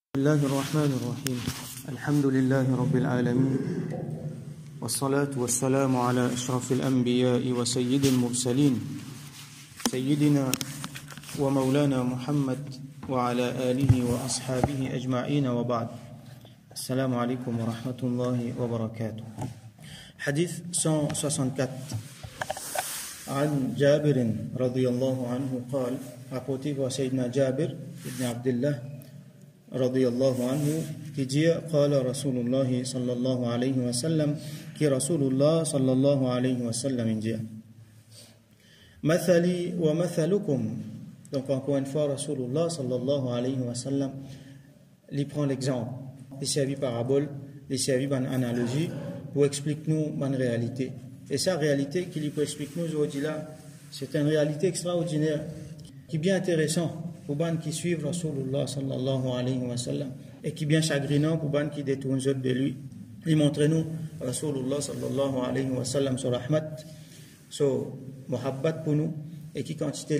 بسم الله الرحمن الرحيم الحمد لله رب العالمين والصلاة والسلام على أشرف الأنبياء وسيد المرسلين سيدنا ومولانا محمد وعلى آله وأصحابه أجمعين وبعد السلام عليكم ورحمة الله وبركاته حديث 164 عن جابر رضي الله عنه قال rapporté par سيدنا جابر بن عبد الله رضي الله عنه qui dit قال رسول الله صلى الله عليه وسلم qui رسول الله صلى الله عليه وسلم dit مثلي ومثلكم. Donc encore une fois Rasulullah صلى الله عليه وسلم il prend l'exemple, il servit parabole, il servit par analogie pour expliquer nous une réalité. Et sa réalité qu'il peut expliquer nous aujourd'hui là, c'est une réalité extraordinaire qui est bien intéressante pour les gens qui suivent Rasulullah sallallahu alayhi wa sallam et qui est bien chagrinant pour les gens qui détournent de lui. Il montre nous Rasulullah sallallahu alayhi wa sallam sur rahmat, sur muhabbat pour nous et qui quantité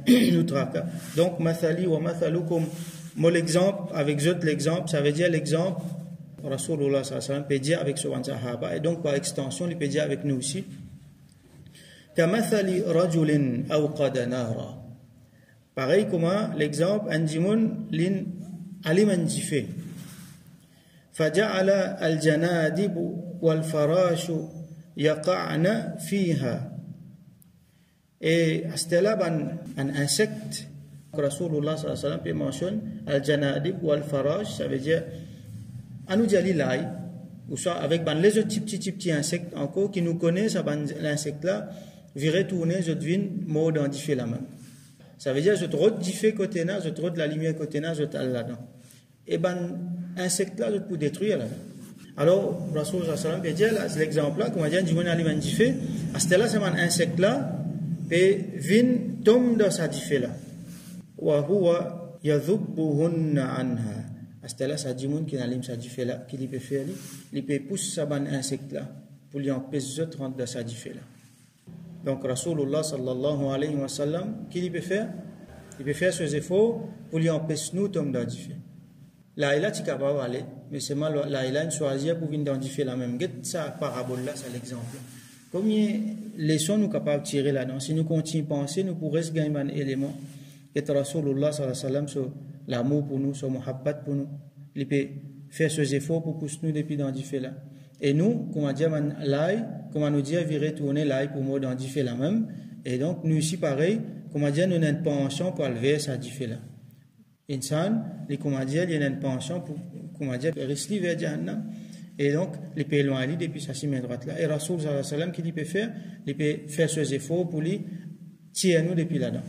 il nous traque. Donc mathali wa mathalukum, mon exemple avec l'exemple, ça veut dire l'exemple Rasulullah sallallahu alayhi wa sallam peut dire avec son sahaba et donc par extension il peut dire avec nous aussi. Kamathali rajulin awqada nara. Pareil comme l'exemple Anjimun lin alimanjifé. فجعل الجنادب والفراش يقعن فيها. Et c'était là un insecte que Rasulullah sallallahu alayhi wa sallam peut mentionner al-janadib ou al-farash, ça veut dire anou diali lai ou soit avec les autres petits insectes encore qui nous connaissent l'insecte là virait tourner je devine mot dans la même. Ça veut dire je trotte du fait côté là, je trotte la lumière côté là, je t'aille là-dedans. Et insecte là je peux détruire là. Alors Rasul sallallahu alayhi wa sallam peut dire là, c'est l'exemple là, comment dire du monde aliment du fait, à ce là c'est un insecte là et vin tombe dans sa diffé là. Wa huwa yadhubbuhunna anha. À ce là ça dit monde qui n'alime sa diffé là, qui lui peut faire il peut pousser ça insecte là pour lui empêcher de rentrer dans sa diffé là. Donc Rasulullah sallallahu alayhi wa sallam, qu'il peut faire? Il peut faire ses efforts pour lui empêcher nous de tomber dans le fait. Là, il a dit qu'il va aller, mais c'est mal, là, il a une choisi pour venir dans le fait la même. Get ça parabole là, c'est l'exemple. Combien de leçons nous capables de tirer là-dedans? Si nous continuons à penser, nous pourrions gagner un élément. Et Rasulullah sallallahu alayhi wa sallam, sur l'amour pour nous, sur muhabbat pour nous, il peut faire ses efforts pour pousser nous depuis dans le fait là. Et nous, comment dire, l'ail, comment nous dire, virer tourner l'ail pour moi dans fait la même. Et donc, nous ici, pareil, comment dire, nous avons une penchant pour lever ça fait là. Insan, les comment dire, il y a une penchant pour, comment dire, rester vers Jahannam. Et donc, les pays loin aller depuis sa main droite là. Et Rasul sallallahu alayhi wa sallam, qu'il peut faire? Il peut faire ses efforts pour lui tirer nous depuis là-dedans.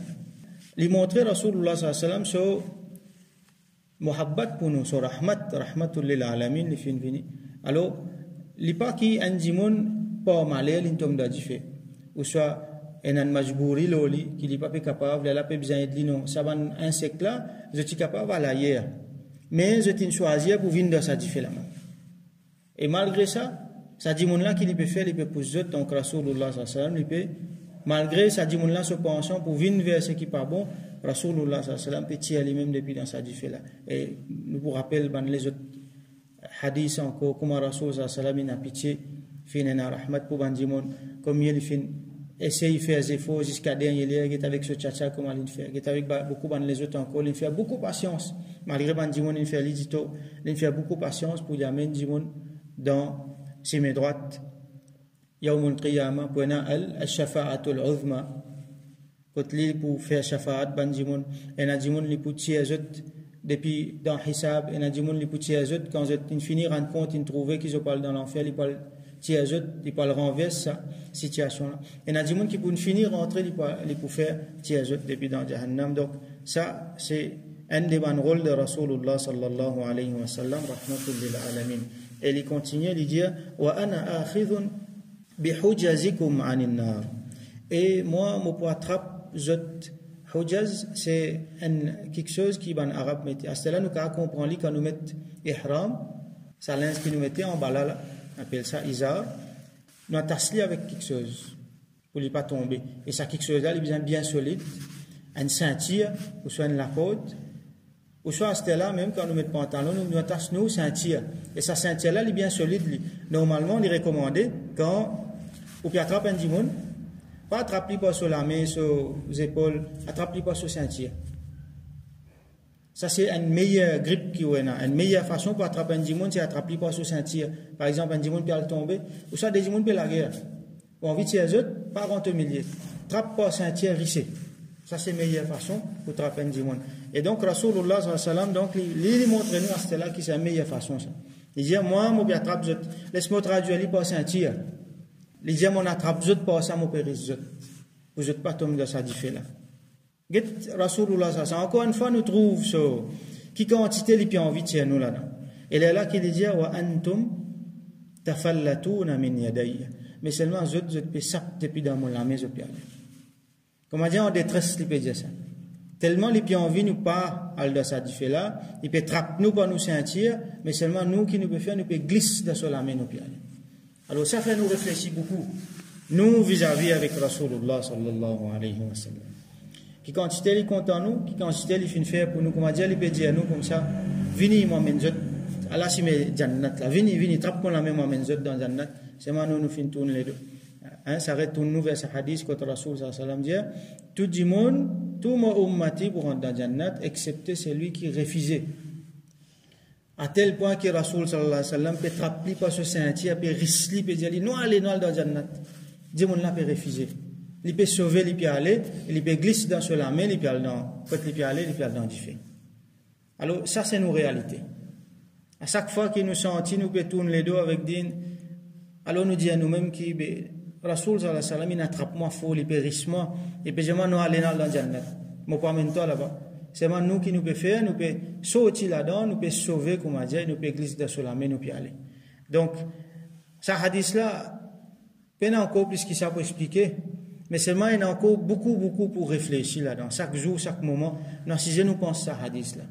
Il montrer Rasulullah sallallahu alayhi wa sallam sur muhabbat pour nous, sur rahmatul lil alamin, les fins fini. Alors, li pas qui anjimon pas malé l'intom da fait ou soit un majbouri loli qui n'est pas capable de la pas besoin de non ça va insecte là je suis capable à l'ailleurs mais je t'ai choisi pour venir dans sa fait la main et malgré ça dit mon là qui peut faire il peut poser donc Rasulullah sallallahu alayhi wa sallam il peut malgré ça dit mon là se penchant pour venir vers ce qui pas bon Rasulullah sallallahu alayhi wa sallam peut tirer lui-même depuis dans sa fait là et nous vous rappelle les autres hadith encore comment Rasul sallallahu alayhi wa sallam a pitié fin rahmat pour bandimon comme il fin essaye de faire des efforts jusqu'à dernier lieu qui est avec ce tchatcha comment il fait qui est avec beaucoup de les autres encore il fait beaucoup patience malgré bandimon il fait l'idito il fait beaucoup patience pour y amener dimon dans ses mains droites yawmul qiyamah pour al shafa'atul uzma pour faire shafa'at bandimon et nadimon li pour tirer depuis dans Hisab, il y a des gens qui peuvent quand ils finissent rendre compte, ils trouvent qu'ils parlent dans l'enfer, ils parlent ils parlent renverser cette situation-là. Il y a des gens qui peuvent finir rentrer, ils peuvent faire depuis dans Jahannam. Donc, ça, c'est un des bons rôles de Rasulullah sallallahu alayhi wa sallam, rahmatul lil alamin. Et il continue, il dit, wa ana akhidhun bihujazikum anin nar. Et moi, je peux attraper Hujaz, c'est quelque chose qui en arabe mettait. À cela, nous comprenons quand nous mettons ihram, ça linge qui nous mettait en bas là, on appelle ça izar, nous attachons avec quelque chose pour ne pas tomber. Et ça, quelque chose là, il est bien solide, une ceinture, ou soit une la côte, Ou soit, c'était là, même quand nous mettons pantalon, nous attachons nous ceinture. Et sa ceinture-là, elle est bien solide. Normalement, on est recommandé quand, ou puis attrape un dimon, pas attrape-lui pas sur la main, sur les épaules, attrape-lui pas sur ceinture. Ça, c'est une meilleure grippe qui est là. Une meilleure façon pour attraper un dimon, c'est attraper pas sur ceinture. Par exemple, un dimon peut tomber, ou soit des dimons peut la guerre. Ou envie de tirer les autres, pas rentrer au milieu. Trappe pas ceinture, rissé. Ça, c'est la meilleure façon pour attraper un dimon. Et donc, Rasulullah sallallahu alayhi wa sallam, donc, il montre nous à ce là qui c'est la meilleure façon, ça. Il dit, moi, je attrape, laisse-moi traduire, pas ceinture. Il dit, moi, attrape, je pas ça, mon péris, vous n'êtes pas tombé dans ça, dit fait là. Rasulullah sallallahu alayhi wa sallam, encore une fois, nous trouvons ça. Qui quantité, les pieds envie de tirer nous là-dedans. Et il est là qu'il dit, wa antum tafallatuna min yadayya. Mais seulement, je peux saper depuis dans la main, je peux aller. Comment dire, en détresse, il peut dire ça. Tellement les pieds envie nous pas à de ça fait là, il peut trapper nous pas nous sentir, mais seulement nous qui nous peut faire, nous peut glisser dans la main nous pieds. Alors ça fait nous réfléchir beaucoup. Nous vis-à-vis avec Rasulullah sallallahu alayhi wa sallam. Qui quantité il compte en nous, qui quantité il fait faire pour nous, comment dire, il peut dire nous comme ça, venez moi men zot, Allah si me jannat là, venez trappe qu'on la même moi men zot dans jannat, c'est moi nous fin tourner les deux. Hein, ça retourne nous vers ce hadith que Rasul sallallahu alayhi wa sallam dit, tout du monde, tout mon ummati pour rentrer dans jannat, excepté celui qui refusait. À tel point que Rasul sallallahu alayhi wa sallam peut trapper pas ce ceinture, peut risli, peut dire non allez non dans jannat. Dis mon là peut refuser. Il peut sauver, il peut aller, il peut glisser dans ce la main, il peut aller dans, quand il peut aller dans du fait. Alors, ça, c'est nos réalités. À chaque fois qu'il nous sentit, nous peut tourner les dos avec din, alors nous dit à nous-mêmes qui, Rasoul sallallahu alayhi wa sallam, il attrape moi faux, il peut risquer moi, et puis je m'en aller dans le jannat. Moi, pas maintenant là-bas. C'est nous qui nous peut faire, nous peut sortir là-dedans, nous peut sauver, comme on dit, nous peut glisser dans ce la main, nous peut aller. Donc, ce hadith-là, peine encore plus qu'il ça pour expliquer. Mais seulement, il y a encore beaucoup pour réfléchir là-dedans. Chaque jour, chaque moment. Non, si je nous pense à ce hadith-là.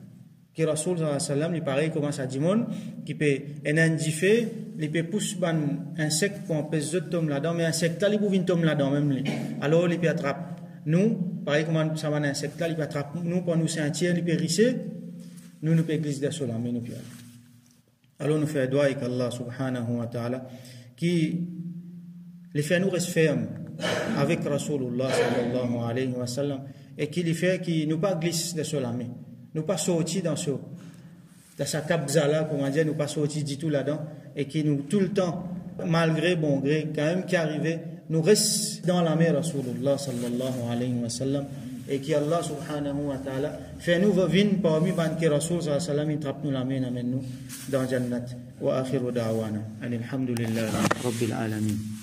Que Rasoul sallallahu alayhi wa sallam, il pareil, commence à dire, qui peut, un indiffé, il peut pousser un insecte pour empêcher de tomber là-dedans, mais un insecte là, il peut venir tomber là-dedans même. Alors, il peut attraper nous, pareil, comme ça va un insecte là, il peut attraper nous, pour nous sentir, il peut risser, nous peut glisser dans la main, nous peut aller. Alors, nous faisons doigt avec Allah subhanahu wa ta'ala, qui les fait nous rester fermes avec Rasulullah sallallahu alayhi wa sallam et qui les fait qui nous pas glisse de la main, nous pas sortir dans sa kabzala, comment dire, nous pas sortir du tout là-dedans et qui nous tout le temps, malgré bon gré, quand même qui arrivait, nous reste dans la main Rasulullah sallallahu alayhi wa sallam et qui Allah subhanahu wa ta'ala fait nous venir parmi banque Rasul sallallahu alayhi wa sallam, il trappe nous la main, amène nous dans Jannat. Wa akhiru da'wana. Alhamdulillah rabbil alamin.